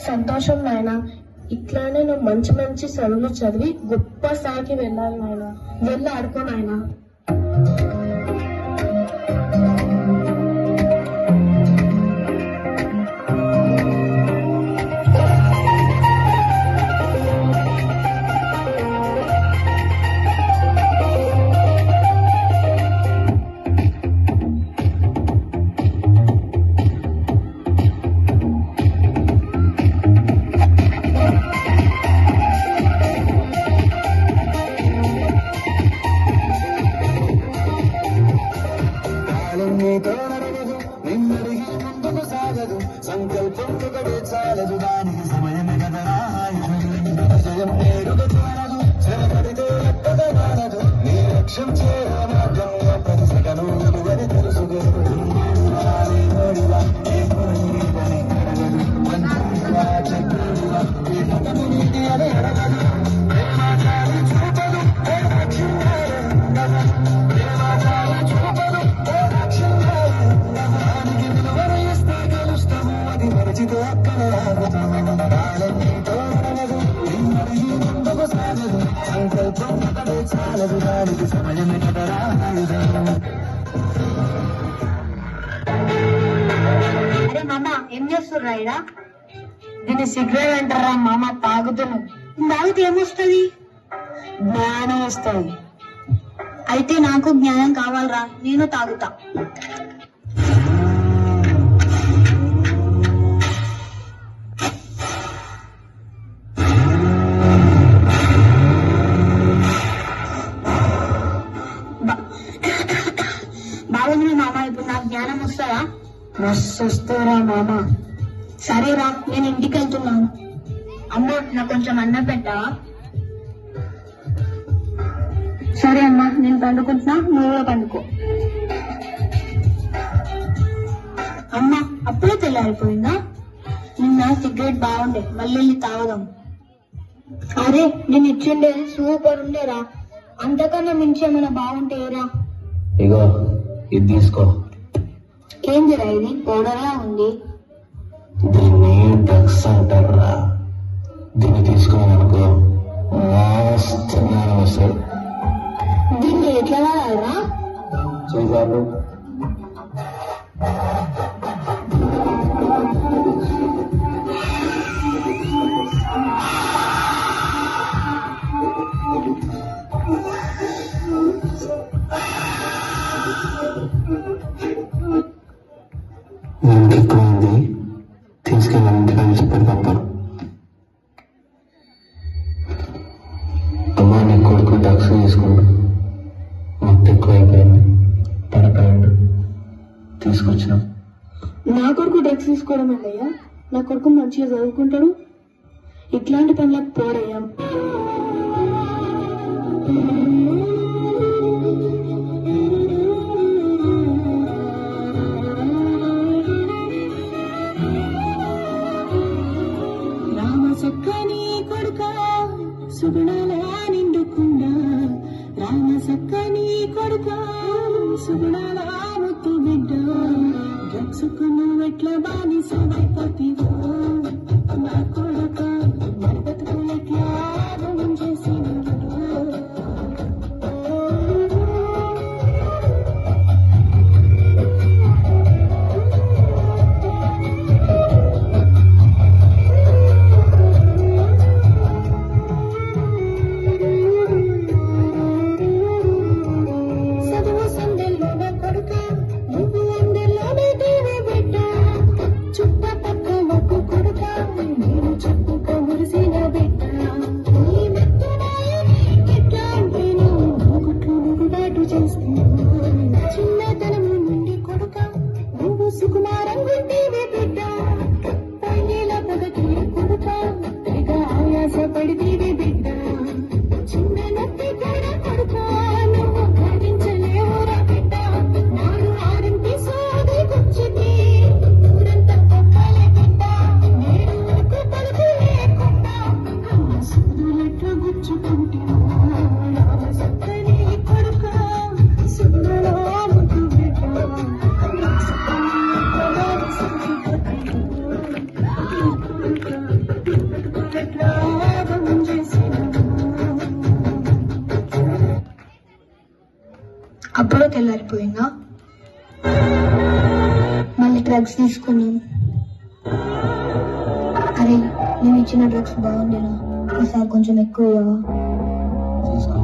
సంతోషం నాయన. ఇట్లానే నువ్వు మంచి మంచి చదువులు చదివి గొప్ప స్థాయికి వెళ్ళాలి నాయన. వెళ్ళి ఆడుకో నాయన. సంకల్పం ఒకటే చాలదు, దానికి సమయమే కదరా విజయం నేరుగా చాలదు, శ్రమపడితే ఎక్కడ మారదు, నీ లక్ష్యం చేరే మార్గంలో ప్రతి సెకను విలువని తెలుసుగా చాలదు, దానికి సమయమే కదరా అరే మామ, ఏం చేస్తుర్రా ఇడ? దీన్ని సిగరెట్ అంటారా మామ? తాగుతున్నావు. తాగితే ఏమొస్తుంది? జ్ఞానం వస్తుంది. అయితే నాకు జ్ఞానం కావాలరా, నేను తాగుతా. బాగుంది మామ, ఇప్పుడు నాకు జ్ఞానం వస్తుందా? మస్తు వస్తారా మామ. సరేరా, నేను ఇంటికి వెళ్తున్నాను. అమ్మ, నాకు కొంచెం అన్నం పెట్టావా? సరే అమ్మా, నేను పండుకుంటున్నా, నువ్వు కూడా పండుకో. అమ్మా, అప్పుడే తెల్లారిపోయిందా? నిన్న సిగరెట్ బాగుండే, మళ్ళీ వెళ్ళి తాగుదాం. అరే, నేను ఇచ్చిండేది సూపర్ ఉండేరా. అంతకన్నా మించి ఏమైనా బాగుంటేరా. ఇగో ఇది తీసుకో. ఏందిరా ఇది? పౌడర్లా ఉంది. దీన్ని డ్రగ్స్ అంటారా. దీన్ని తీసుకున్నానుకో మస్తు జ్ఞానం వస్తుంది. దీన్ని ఎట్లా వాడాలరా? చూసాను. ఎక్కువైంది, తీసుకెళ్ళాలి ఇంటికి అని చెప్పాడు తప్ప. అమ్మా, నీ కొడుకు డ్రగ్స్ తీసుకుంటా, మొత్తం ఎక్కువైపోయింది, పడిపోయిండు, తీసుకొచ్చినాం. నా కొడుకు డ్రగ్స్ తీసుకోవడం అయ్యా? నా కొడుకు మంచిగా చదువుకుంటాడు, ఇట్లాంటి పనులకు పోరయ్యా. సుగుణాల నిండుకుండా రామ సక్కని కొడుక, సుగుణాల ముత్తు బిడ్డ, డ్రగ్స్ కు నువ్వెట్లా బానిసమైపోతివో నా కొడుక, మరి బతుకు ఎట్లా ఆగమం చేసినో. చుట్టపక్కల తెల్లారిపోయిందా? మళ్ళీ డ్రగ్స్ తీసుకున్నాం. అరే నేను ఇచ్చిన డ్రగ్స్ బాగుండేనా? ఈసారి కొంచెం ఎక్కువ తీసుకో.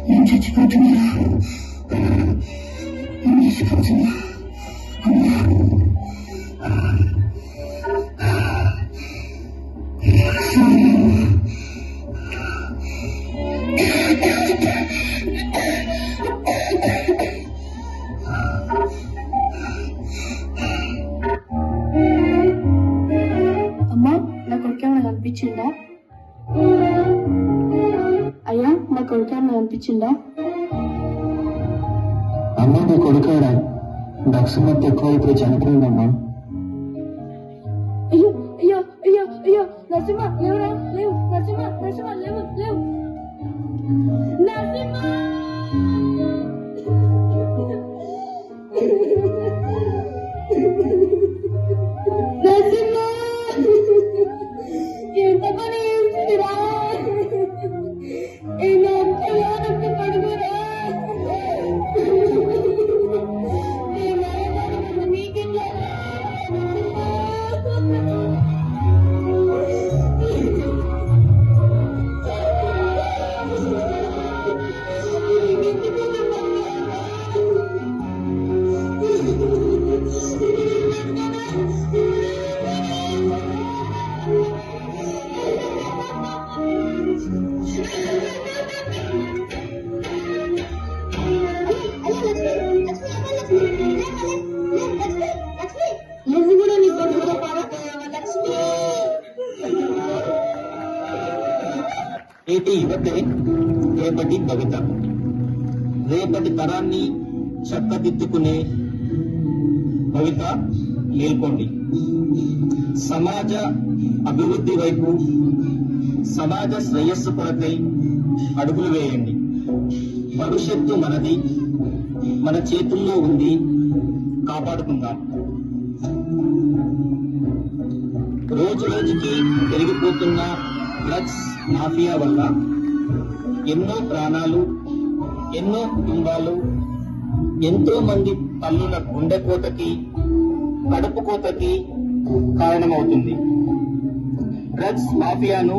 నేను చచ్చిపోతున్నా. నేను చచ్చిపోతున్నా. అమ్మా నా కొడుకేమైనా కనిపించిందా? అయ్యా నా కొడుకేమైనా కనిపించిందా? అమ్మ నీ కొడుకాడా డ్రగ్స్ మత్తు ఎక్కువైపోయి చనిపోయిందమ్మా. అయ్యో అయ్యో అయ్యో అయ్యో నరసింహ లేవురా, లేవు నరసింహ, నరసింహ లేవు, లేవు నరసింహ. నరసింహ ఎంత పని చేస్తుందిరా? పడుకోరా నేటి యువతే రేపటి భవిత. రేపటి తరాన్ని చక్కదిద్దుకునే భవిత మేల్కోండి. సమాజ అభివృద్ధి వైపు, సమాజ శ్రేయస్సు కొరకై అడుగులు వేయండి. భవిష్యత్తు మనది, మన చేతుల్లో ఉంది, కాపాడుకుందాం. రోజు రోజుకి పెరిగిపోతున్న డ్రగ్స్ మాఫియా వల్ల ఎన్నో ప్రాణాలు, ఎన్నో కుటుంబాలు, ఎంతో మంది తల్లుల గుండెకోతకి, కడుపు కోతకి కారణమవుతుంది. డ్రగ్స్ మాఫియాను